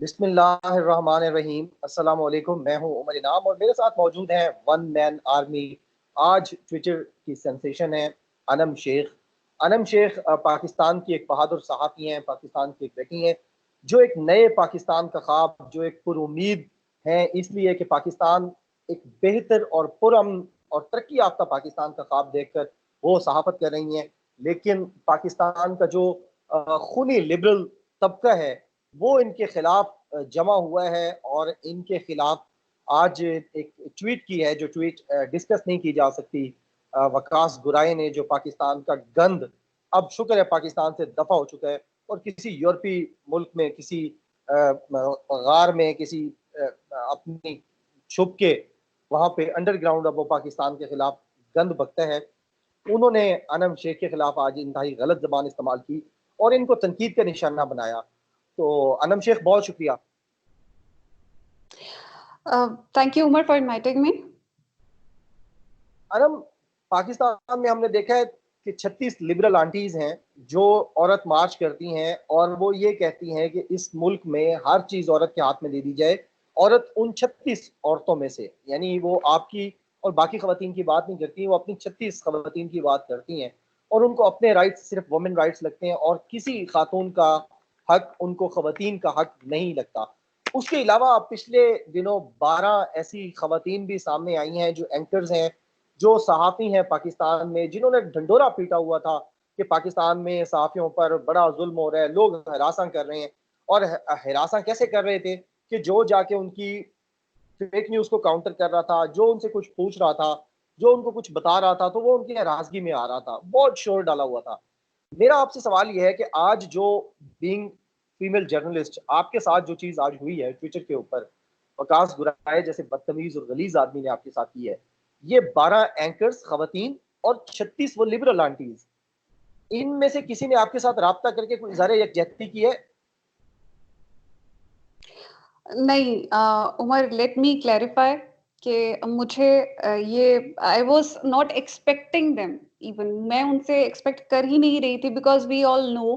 बिस्मिल्लाहिर्रहमानिर्रहीम। अस्सलाम वालेकुम। मैं हूं उमर इनाम और मेरे साथ मौजूद हैं वन मैन आर्मी। आज ट्विटर की सेंसेशन है अनम शेख। अनम शेख पाकिस्तान की एक बहादुर सहाफ़ी हैं, पाकिस्तान की एक बेटी हैं, जो एक नए पाकिस्तान का ख्वाब, जो एक पुरुमीद हैं इसलिए कि पाकिस्तान एक बेहतर और पुरअमन और तरक्की याफ्ता पाकिस्तान का ख्वाब देखकर वो सहाफ़त कर रही हैं। लेकिन पाकिस्तान का जो खूनी लिबरल तबका है वो इनके खिलाफ जमा हुआ है और इनके खिलाफ आज एक ट्वीट की है, जो ट्वीट डिस्कस नहीं की जा सकती। वकास गुराए ने, जो पाकिस्तान का गंद अब शुक्र है पाकिस्तान से दफा हो चुका है और किसी यूरोपीय मुल्क में, किसी गार में, किसी अपनी छुप के वहां पे अंडरग्राउंड अब वो पाकिस्तान के खिलाफ गंद बकता है। उन्होंने अनम शेख के खिलाफ आज इंतहाई गलत जबान इस्तेमाल की और इनको तनकीद का निशाना बनाया। तो अनम शेख, बहुत शुक्रिया। Thank you, Umar, for inviting me. Anam, Pakistan में हमने देखा है कि 36 लिबरल आंटीज हैं जो औरत मार्च करती हैं और वो ये कहती हैं कि इस मुल्क में हर चीज औरत के हाथ में दे दी जाए। औरत उन 36 औरतों में से, यानी वो आपकी और बाकी खवातीन की बात नहीं करती, वो अपनी 36 खवातीन की बात करती हैं और उनको अपने राइट्स सिर्फ वुमेन राइट्स लगते हैं और किसी खातून का हक उनको खवातीन का हक नहीं लगता। उसके अलावा पिछले दिनों 12 ऐसी खवातीन भी सामने आई हैं जो एंकर्स हैं, जो सहाफ़ी हैं पाकिस्तान में, जिन्होंने ढंडोरा पीटा हुआ था कि पाकिस्तान में सहाफ़ियों पर बड़ा जुल्म हो रहा है, लोग हरासा कर रहे हैं। और हरासा कैसे कर रहे थे कि जो जाके उनकी फेक न्यूज़ को काउंटर कर रहा था, जो उनसे कुछ पूछ रहा था, जो उनको कुछ बता रहा था, तो वो उनकी नाराजगी में आ रहा था, बहुत शोर डाला हुआ था। मेरा आपसे सवाल यह है कि आज जो बीइंग फीमेल जर्नलिस्ट आपके साथ जो चीज़ आज हुई है ट्विटर के ऊपर, वकास गुराए जैसे बदतमीज और गलीज आदमी ने आपके साथ की है, ये 12 एंकर्स खवातीन और 36 वो लिबरल आंटीज, इनमें से किसी ने आपके साथ राब्ता करके कोई इज़हार यकजहती की है? नहीं, उमर, लेट मी क्लैरिफाई कि मुझे ये I was not expecting them. Even मैं उनसे एक्सपेक्ट कर ही नहीं रही थी, बिकॉज वी ऑल नो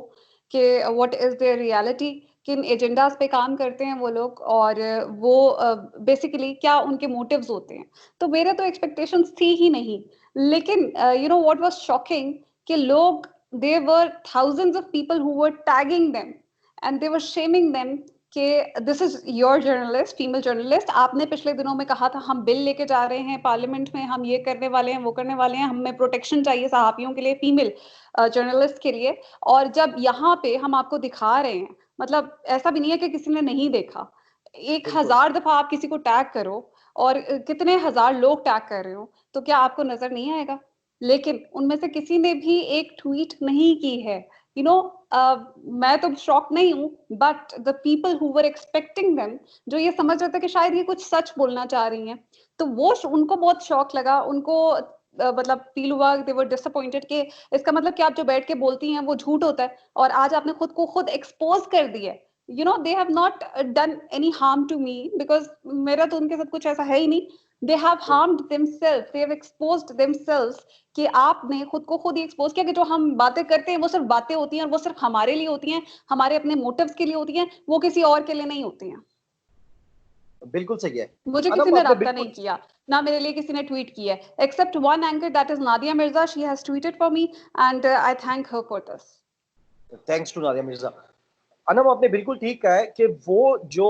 कि व्हाट इज देयर रियलिटी, किन एजेंडास पे काम करते हैं वो लोग, और वो बेसिकली क्या उनके मोटिव्स होते हैं। तो मेरे तो एक्सपेक्टेशंस थी ही नहीं। लेकिन you know what was shocking, कि लोग, they were thousands of people who were tagging them and they were shaming them कि this is your journalist, female journalist, आपने पिछले दिनों में कहा था हम बिल लेके जा रहे हैं पार्लियामेंट में, हम ये करने वाले हैं, वो करने वाले हैं, हमें प्रोटेक्शन चाहिए सहाफियों के लिए, फीमेल जर्नलिस्ट के लिए। और जब यहाँ पे हम आपको दिखा रहे हैं, मतलब ऐसा भी नहीं है कि किसी ने नहीं देखा, 1000 दफा आप किसी को टैग करो और कितने हजार लोग टैग कर रहे हो, तो क्या आपको नजर नहीं आएगा? लेकिन उनमें से किसी ने भी एक ट्वीट नहीं की है। यू नो, मैं तो शॉक नहीं हूँ, but the people who were expecting them, जो ये समझ रहे थे कि शायद ये कुछ सच बोलना चाह रही हैं, तो वो उनको बहुत शॉक लगा। उनको मतलब फील हुआ, दे वर डिसअपॉइंटेड कि इसका मतलब कि आप जो बैठ के बोलती हैं वो झूठ होता है, और आज आपने खुद को खुद एक्सपोज कर दिया। You know, they have not done any harm to me, because मेरा तो उनके साथ कुछ ऐसा है ही नहीं। They have harmed themselves, they have exposed themselves, कि आपने खुद को खुद ही एक्सपोज किया कि जो हम बातें करते हैं वो सिर्फ बातें होती हैं, और वो सिर्फ हमारे लिए होती हैं, हमारे अपने मोटिव्स के लिए होती हैं, वो किसी और के लिए नहीं होती हैं। बिल्कुल सही है। मुझे किसी अनम, ने आपने राब्ता नहीं बिल्कुल किया, ना मेरे लिए किसी ने ट्वीट किया है, except one anchor, that is Nadia Mirza. She has tweeted for me and I thank her for this. Thanks to Nadia Mirza. Anam, आपने बिल्कुल ठीक कहा है कि वो जो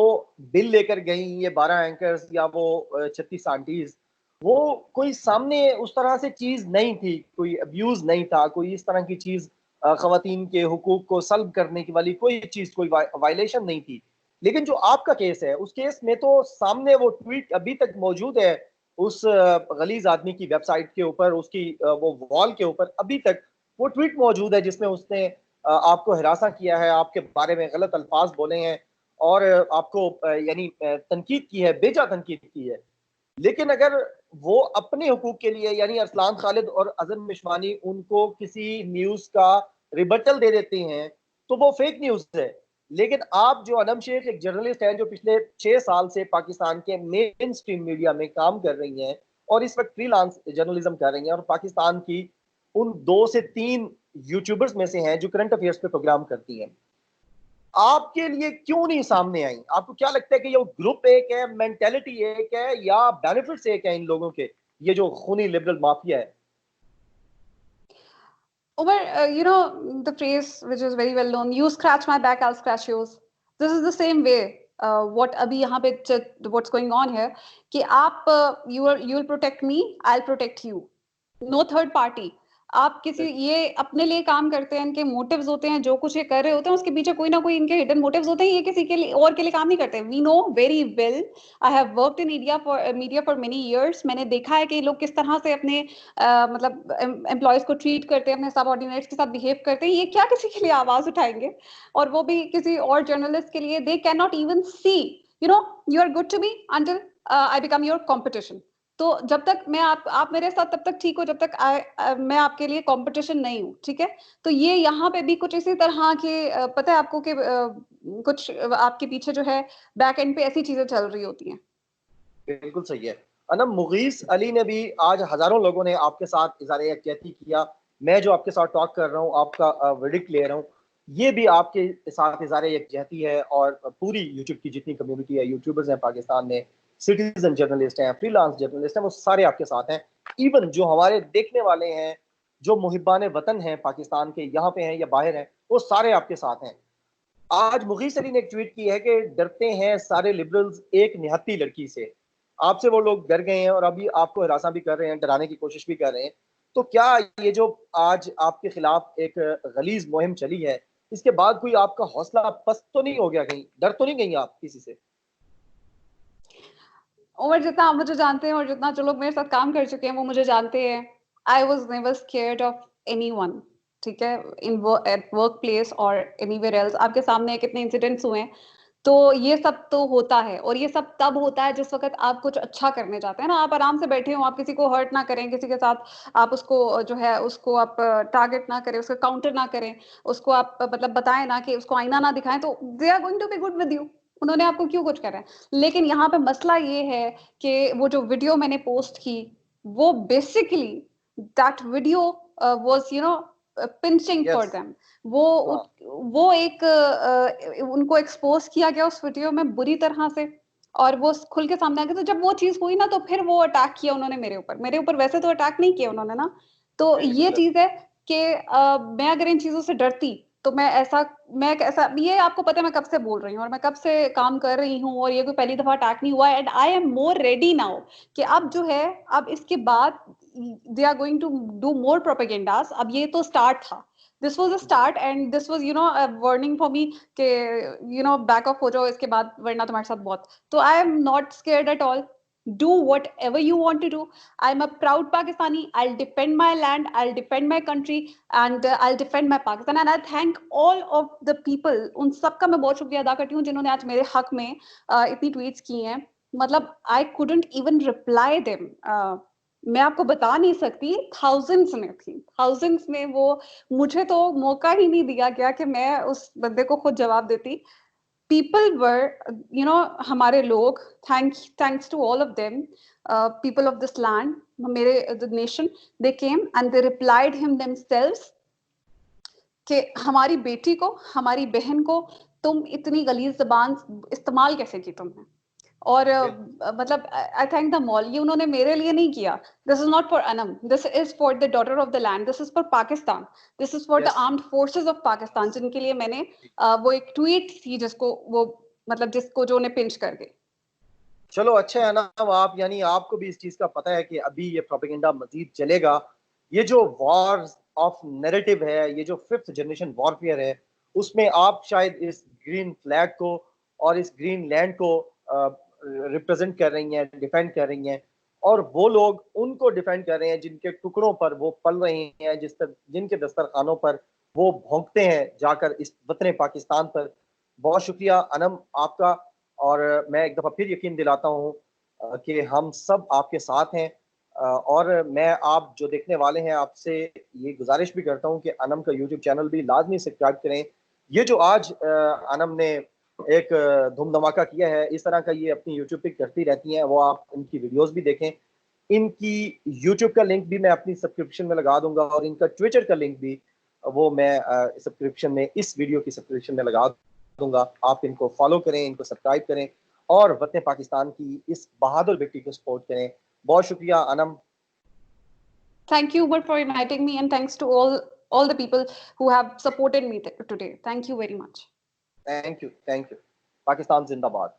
बिल लेकर गई ये 12 एंकर्स या वो 36 आंटीज, वो कोई सामने उस तरह से चीज नहीं थी, कोई अब्यूज नहीं था, कोई इस तरह की चीज खवातीन के हुकूक को सल्ब करने की वाली कोई चीज, कोई वायलेशन नहीं थी। लेकिन जो आपका केस है, उस केस में तो सामने वो ट्वीट अभी तक मौजूद है उस गलीज आदमी की वेबसाइट के ऊपर, उसकी वो वॉल के ऊपर अभी तक वो ट्वीट मौजूद है जिसमें उसने आपको हिरासा किया है, आपके बारे में गलत अल्फाज बोले हैं और आपको यानी तनकीद की है, बेजा तनकीद की है। लेकिन अगर वो अपने हुकूक के लिए, यानी अरसलान खालिद और अजम मिशवानी उनको किसी न्यूज का रिबटल दे देते हैं, तो वो फेक न्यूज है। लेकिन आप जो अनम शेख एक जर्नलिस्ट हैं, जो पिछले 6 साल से पाकिस्तान के मेन स्ट्रीम मीडिया में काम कर रही हैं और इस वक्त फ्रीलांस जर्नलिज्म कर रही हैं और पाकिस्तान की उन 2 से 3 यूट्यूबर्स में से हैं जो करंट अफेयर्स पे प्रोग्राम करती हैं, आपके लिए क्यों नहीं सामने आई? आपको क्या लगता है कि ये ग्रुप एक है, मेंटेलिटी एक है, या बेनिफिट्स एक है इन लोगों के, ये जो खूनी लिबरल माफिया है? Umar, you know the phrase which is very well known, you scratch my back, I'll scratch yours. This is the same way. What अभी यहाँ पे what's going on here कि आप you will protect me, I'll protect you. No third party. आप किसी ये अपने लिए काम करते हैं, इनके मोटिव्स होते हैं, जो कुछ ये कर रहे होते हैं उसके पीछे कोई ना कोई इनके हिडन मोटिव्स होते हैं, ये किसी के लिए और के लिए काम नहीं करते. We know very well. I have worked in media for many years. मैंने देखा है कि ये लोग किस तरह से अपने मतलब एम्प्लॉयज को ट्रीट करते हैं, अपने सबऑर्डिनेट्स के साथ बिहेव करते हैं. ये क्या किसी के लिए आवाज उठाएंगे, और वो भी किसी और जर्नलिस्ट के लिए. They can not even see, you know, you are good to me until I become your competition. तो जब तक मैं आप मेरे साथ तब तक ठीक हो, जब तक मैं आपके लिए कंपटीशन नहीं हूँ, ठीक है. तो ये यहाँ पे भी कुछ इसी तरह के पता है आपको कि कुछ आपके पीछे जो है बैक एंड पे ऐसी चीजें चल रही होती हैं. बिल्कुल सही है अनम. मुगीस अली ने भी, आज हजारों लोगों ने आपके साथ इज़हार यकजहती किया. मैं जो आपके साथ टॉक कर रहा हूँ, आपका वर्डिक्ट ले रहा हूँ, ये भी आपके साथ इज़हार यकजहती है. और पूरी यूट्यूब की जितनी कम्युनिटी है, यूट्यूबर्स हैं पाकिस्तान में, सिटीजन जर्नलिस्ट हैं, फ्रीलांस जर्नलिस्ट हैं, वो सारे आपके साथ हैं. इवन जो हमारे देखने वाले हैं, जो मुहिबान वतन हैं पाकिस्तान के, यहाँ पे हैं या बाहर हैं, वो सारे आपके साथ हैं. आज मुगीस अली ने एक ट्वीट की है कि डरते हैं सारे लिबरल्स एक निहत्ती लड़की से. आपसे वो लोग डर गए हैं और अभी आपको हिरासा भी कर रहे हैं, डराने की कोशिश भी कर रहे हैं. तो क्या ये जो आज आपके खिलाफ एक गलीज मुहिम चली है, इसके बाद कोई आपका हौसला पस्त तो नहीं हो गया? कहीं डर तो नहीं गई आप किसी से? और जितना आप मुझे जानते हैं और जितना जो लोग मेरे साथ काम कर चुके हैं वो मुझे जानते हैं. I was never scared of any one, ठीक है, इन एट वर्क प्लेस और एनीवेयर एल्स. आपके सामने कितने इंसिडेंट्स हुए हैं. तो ये सब तो होता है, और ये सब तब होता है जिस वक्त आप कुछ अच्छा करने जाते हैं ना. आप आराम से बैठे हो, आप किसी को हर्ट ना करें, किसी के साथ आप उसको जो है उसको आप टारगेट ना करें, उसको काउंटर ना करें, उसको आप मतलब बताएं ना, कि उसको आईना ना दिखाएं, तो they are going to be good with you. उन्होंने आपको क्यों कुछ करा है. लेकिन यहाँ पे मसला ये है कि वो जो वीडियो मैंने पोस्ट की, वो basically that video was you know pinching for yes. Them. वो हाँ. वो एक उनको एक्सपोज किया गया उस वीडियो में बुरी तरह से, और वो खुल के सामने आ गया. तो जब वो चीज हुई ना, तो फिर वो अटैक किया उन्होंने मेरे ऊपर वैसे तो अटैक नहीं किया उन्होंने ना. तो ये बिल्कुल. चीज है कि मैं अगर इन चीजों से डरती तो मैं ऐसा, ये आपको पता है मैं कब से बोल रही हूँ और मैं कब से काम कर रही हूँ, और ये कोई पहली दफा अटैक नहीं हुआ. And I am more ready now कि अब जो है, अब इसके बाद they are going to do more propagandas. अब ये तो स्टार्ट था. This was a start, and this was a warning for me कि बैक ऑफ हो जाओ इसके बाद, वरना तुम्हारे साथ बहुत. तो I am not scared at all. Do whatever you want to do. I'm a proud Pakistani. I'll defend my land, I'll defend my country, and I'll defend my Pakistan. And I thank all of the people. उन सबका मैं बहुत शुक्रिया अदा करती हूँ जिन्होंने आज मेरे हक में इतनी ट्वीट्स की हैं. मतलब I couldn't even reply them. मैं आपको बता नहीं सकती, थाउजेंड्स में वो, मुझे तो मौका ही नहीं दिया गया कि मैं उस बंदे को खुद जवाब देती. People were, हमारे लोग, thanks to all of them, people of this land, the nation, they came and they replied him themselves कि हमारी बेटी को, हमारी बहन को तुम इतनी गलीज जबान इस्तेमाल कैसे की तुमने. और मतलब आई थैंक द मॉल. ये उन्होंने मेरे लिए नहीं किया. This is not for Anam, this is for the daughter of the land, this is for Pakistan, this is for the yes. Armed forces of Pakistan, जिनके लिए मैंने वो एक ट्वीट थी जिसको वो मतलब जिसको जो उन्हें पिंच कर गई. चलो अच्छा है ना. आप यानी आपको भी इस चीज का पता है कि अभी ये प्रोपेगेंडा मजीद चलेगा. ये जो वॉर ऑफ नैरेटिव है, ये जो फिफ्थ जनरेशन वॉरफेयर है, उसमें आप शायद इस ग्रीन फ्लैग को और इस ग्रीन लैंड को रिप्रेजेंट कर रही हैं, डिफेंड कर रही हैं. और वो लोग उनको डिफेंड कर रहे हैं जिनके टुकड़ों पर वो पल रहे हैं, जिनके दस्तरखानों पर वो भौंकते हैं जाकर इस वतन पाकिस्तान पर. बहुत शुक्रिया अनम आपका. और मैं एक दफ़ा फिर यकीन दिलाता हूँ कि हम सब आपके साथ हैं. और मैं, आप जो देखने वाले हैं, आपसे ये गुजारिश भी करता हूँ कि अनम का यूट्यूब चैनल भी लाजमी सब्सक्राइब करें. ये जो आज अनम ने एक धूम धमाका किया है, इस तरह का ये अपनी यूट्यूब पे करती रहती हैं, वो आप इनकी वीडियोस भी देखें. इनकी यूट्यूब का लिंक भी मैं अपनी सब्सक्रिप्शन में लगा दूंगा, और इनका ट्विटर का लिंक भी वो मैं सब्सक्रिप्शन में, इस वीडियो की सब्सक्रिप्शन में लगा दूंगा, आप इनको फॉलो करें, इनको सब्सक्राइब करें और वतन पाकिस्तान की इस बहादुर बेटी को सपोर्ट करें। बहुत शुक्रिया Anam. Thank you, Umar, for inviting me, and thanks to all the people who have supported me today. Thank you very much. Thank you, thank you. Pakistan जिंदाबाद।